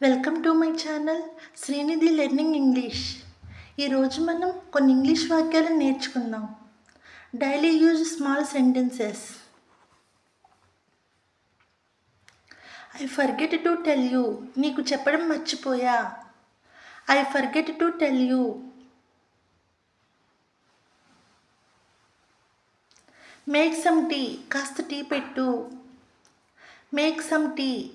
Welcome to my channel Srinidhi learning English. ఈరోజు మనం కొన్ని ఇంగ్లీష్ వాక్యాలను నేర్చుకుందాం. Daily use small sentences. I forget to tell you. నీకు చెప్పడం మర్చిపోయా. I forget to tell you. Make some tea. కాస్త టీ పెట్టు. Make some tea.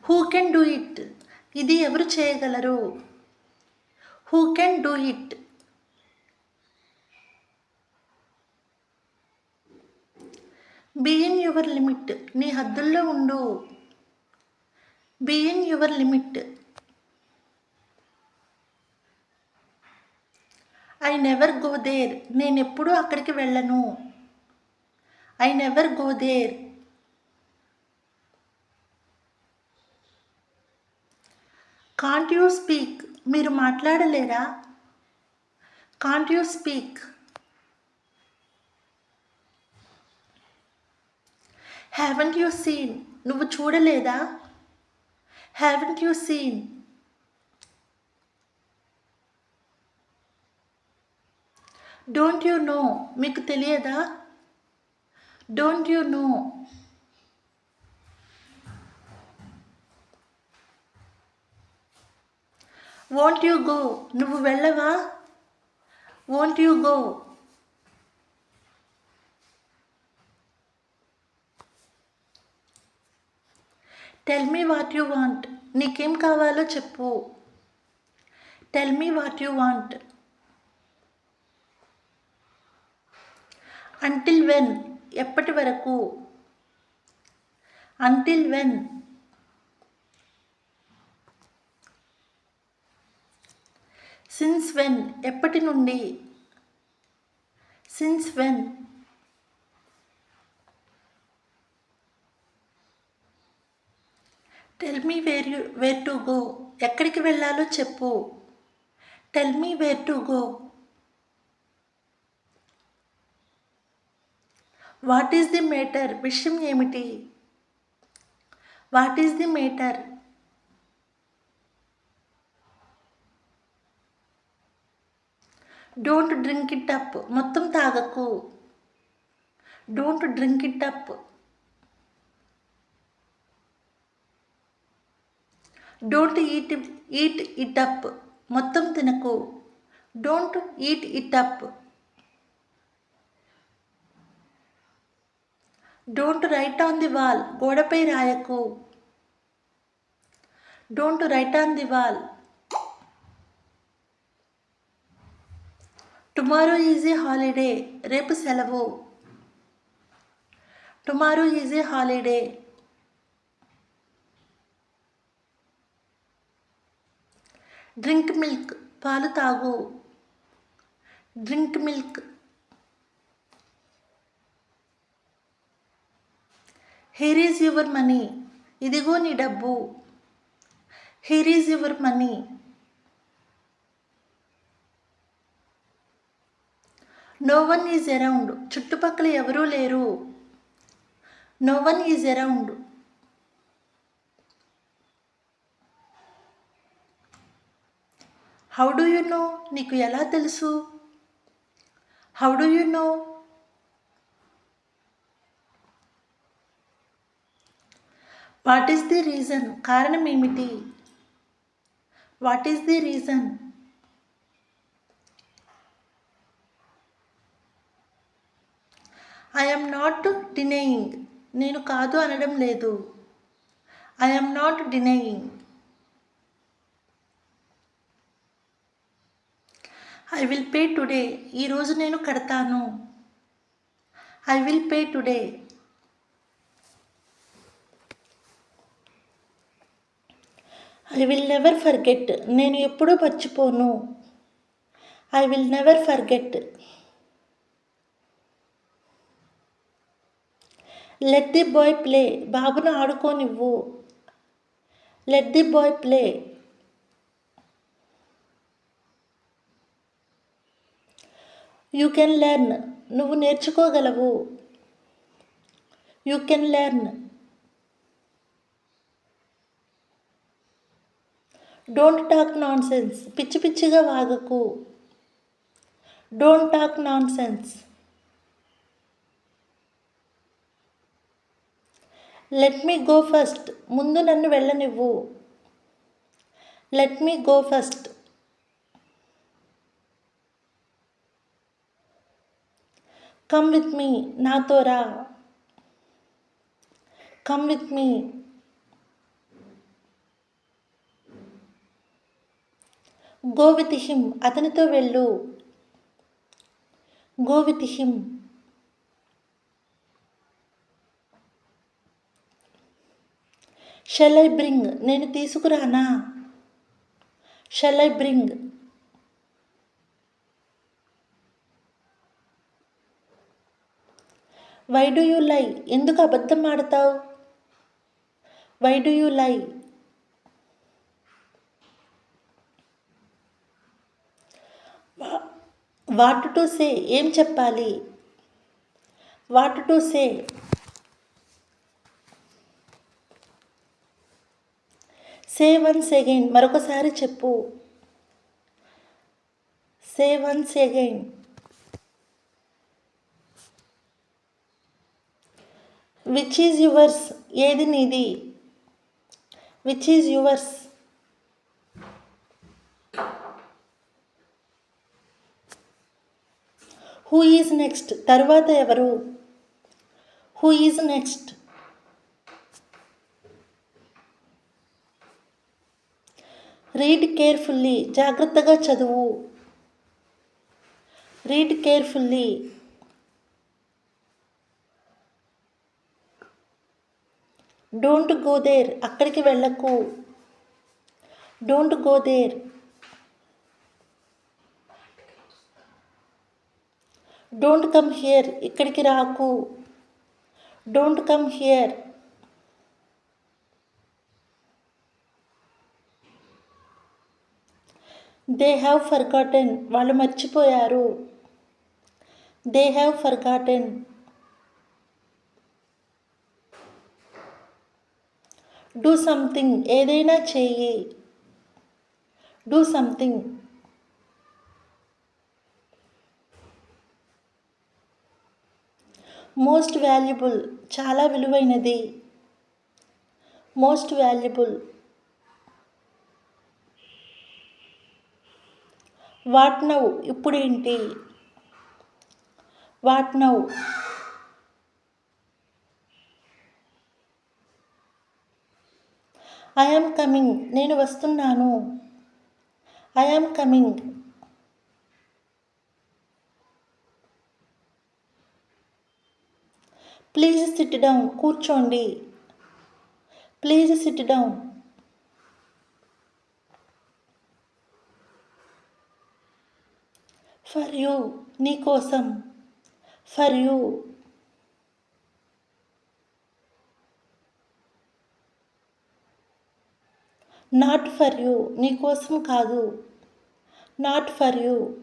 Who can do it. ఇది ఎవరు చేయగలరు. Who can do it. Be in your limit. నీ హద్దుల్లో ఉండు. Be in your limit. I never go there. నేనెప్పుడూ అక్కడికి వెళ్ళను. I never go there. Can't you speak. మీరు మాట్లాడలేరా. Can't you speak. Haven't you seen. నువ్వు చూడలేదా. Haven't you seen. Don't you know. మీకు తెలియదా. Don't you know. Won't you go. నువ్వు వెళ్ళవా. Won't you go. Tell me what you want. నీకేం కావాలో చెప్పు. Tell me what you want. Until when. ఎప్పటి వరకు. Until when. Since when. ఎప్పటి నుండి. Since when. Tell me where to go. ఎక్కడికి వెళ్ళాలో చెప్పు. Tell me where to go. What is the matter. విషయం ఏమిటి. What is the matter. Don't drink it up. మొత్తం తాగకు. Don't drink it up. Don't eat it up. మొత్తం తినకు. Don't eat it up. Don't write on the wall. గోడపై రాయకు. Don't write on the wall. Tomorrow is a holiday. రేపు సెలవు. Tomorrow is a holiday. Drink milk. పాలు తాగు. Drink milk. Here is your money. ఇదిగో నీ డబ్బు. Here is your money. No one is around. చుట్టుపక్కల ఎవరూ లేరు. No one is around. How do you know. నీకు ఎలా తెలుసు. How do you know. What is the reason. కారణం ఏమిటి. What is the reason. I am not denying. నేను కాదు అనడం లేదు. I am not denying. I will pay today. ఈరోజు నేను కడతాను. I will pay today. I will never forget. నేను ఎప్పుడూ మర్చిపోను. I will never forget. Let the boy play. బాబును ఆడుకోనివ్వు. Let the boy play. You can learn. నువ్వు నేర్చుకోగలవు. You can learn. Don't talk nonsense. పిచ్చి పిచ్చిగా వాగకు. Don't talk nonsense. Let me go first. ముందు నన్ను వెళ్ళనివ్వు. Let me go first. Come with me. నాతో రా. Come with me. Go with him. అతనితో వెళ్ళు. Go with him. Shall I bring. నేను తీసుకురానా. Shall I bring. Why do you lie. ఎందుకు అబద్ధం ఆడతావు. Why do you lie. What to say. ఏం చెప్పాలి. What to say. Say once again. మరొకసారి చెప్పు. Say once again. Which is yours. ఏది నీది. Which is yours. Who is next. తర్వాత ఎవరు. Who is next. Read carefully. జాగ్రత్తగా చదువు. Read carefully. Don't go there. అక్కడికి వెళ్ళకు. Don't go there. Don't come here. ఇక్కడికి రాకు. Don't come here. They have forgotten. వాళ్ళు మర్చిపోయారు. They have forgotten. Do something. ఏదైనా చెయ్యి. Do something. Most valuable. చాలా విలువైనది. Most valuable. What now. ఇప్పుడేంటి. What now. I am coming. నేను వస్తున్నాను. I am coming. Please sit down. కూర్చోండి. Please sit down. For you. నీ కోసం. For you. Not for you. నీ కోసం కాదు. Not for you.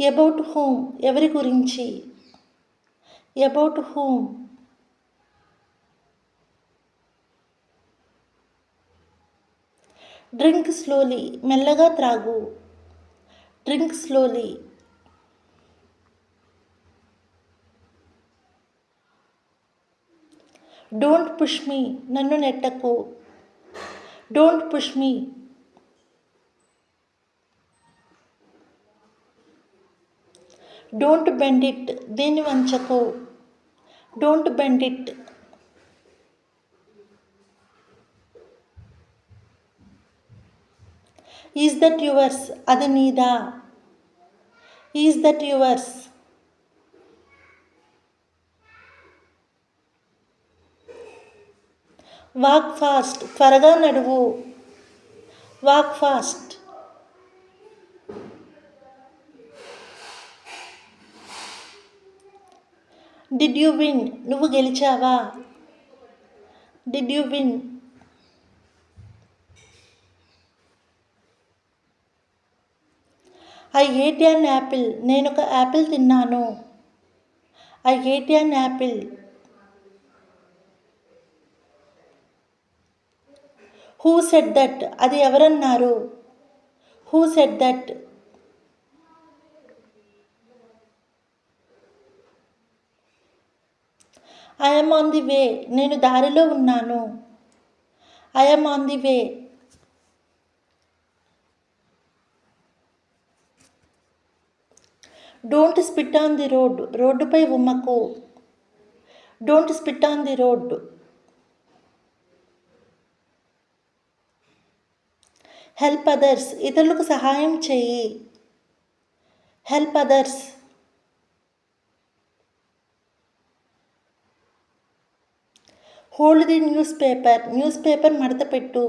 About whom. ఎవరి గురించి. About whom. Drink slowly. మెల్లగా త్రాగు. Drink slowly. Don't push me. నన్ను నెట్టకు. Don't push me. Don't bend it. దీన్ని వంచకు. Don't bend it. Is that yours. అది నీదా. Is that yours. Walk fast. త్వరగా నడువు. Walk fast. Did you win. నువ్వు గెలిచావా. Did you win. I ate an apple. నేను ఒక యాపిల్ తిన్నాను. I ate an apple. Who said that. అది ఎవరన్నారు? Who said that. I am on the way. నేను దారిలో ఉన్నాను. I am on the way. Don't spit on the road. రోడ్డుపై ఉమ్మకు. Don't spit on the road. Help others. ఇతరులకు సహాయం చేయి. Help others. Hold the newspaper. Newspaper మడత పెట్టు.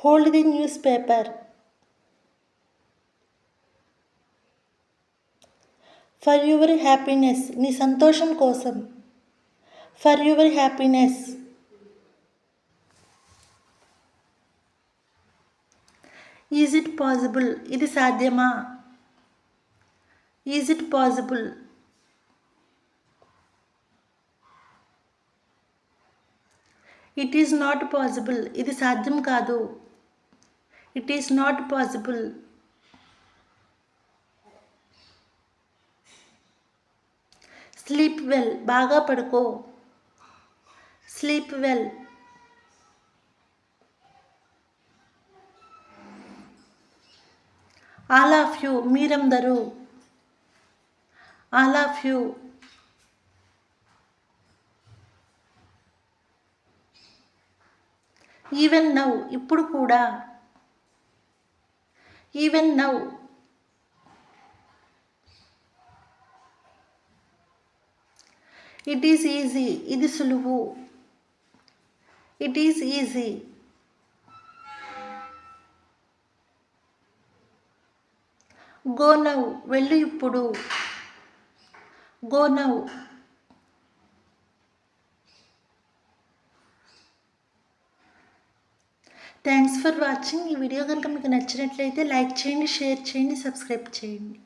Hold the newspaper. For your happiness. నీ సంతోషం కోసం. For your happiness. Is it possible. ఇది సాధ్యమా? Is it possible. It is not possible. ఇది సాధ్యం కాదు. It is not possible. Sleep well. బాగా పడుకో. Sleep well. All of you. మీరందరూ. All of you. Even now. ఇప్పుడు కూడా. Even now. It is easy. ఇది సులువు. It is easy. Go now. వెళ్ళు ఇప్పుడు. Go now. Thanks for watching. ఈ వీడియో కనుక మీకు నచ్చినట్లయితే లైక్ చేయండి, షేర్ చేయండి, సబ్స్క్రైబ్ చేయండి.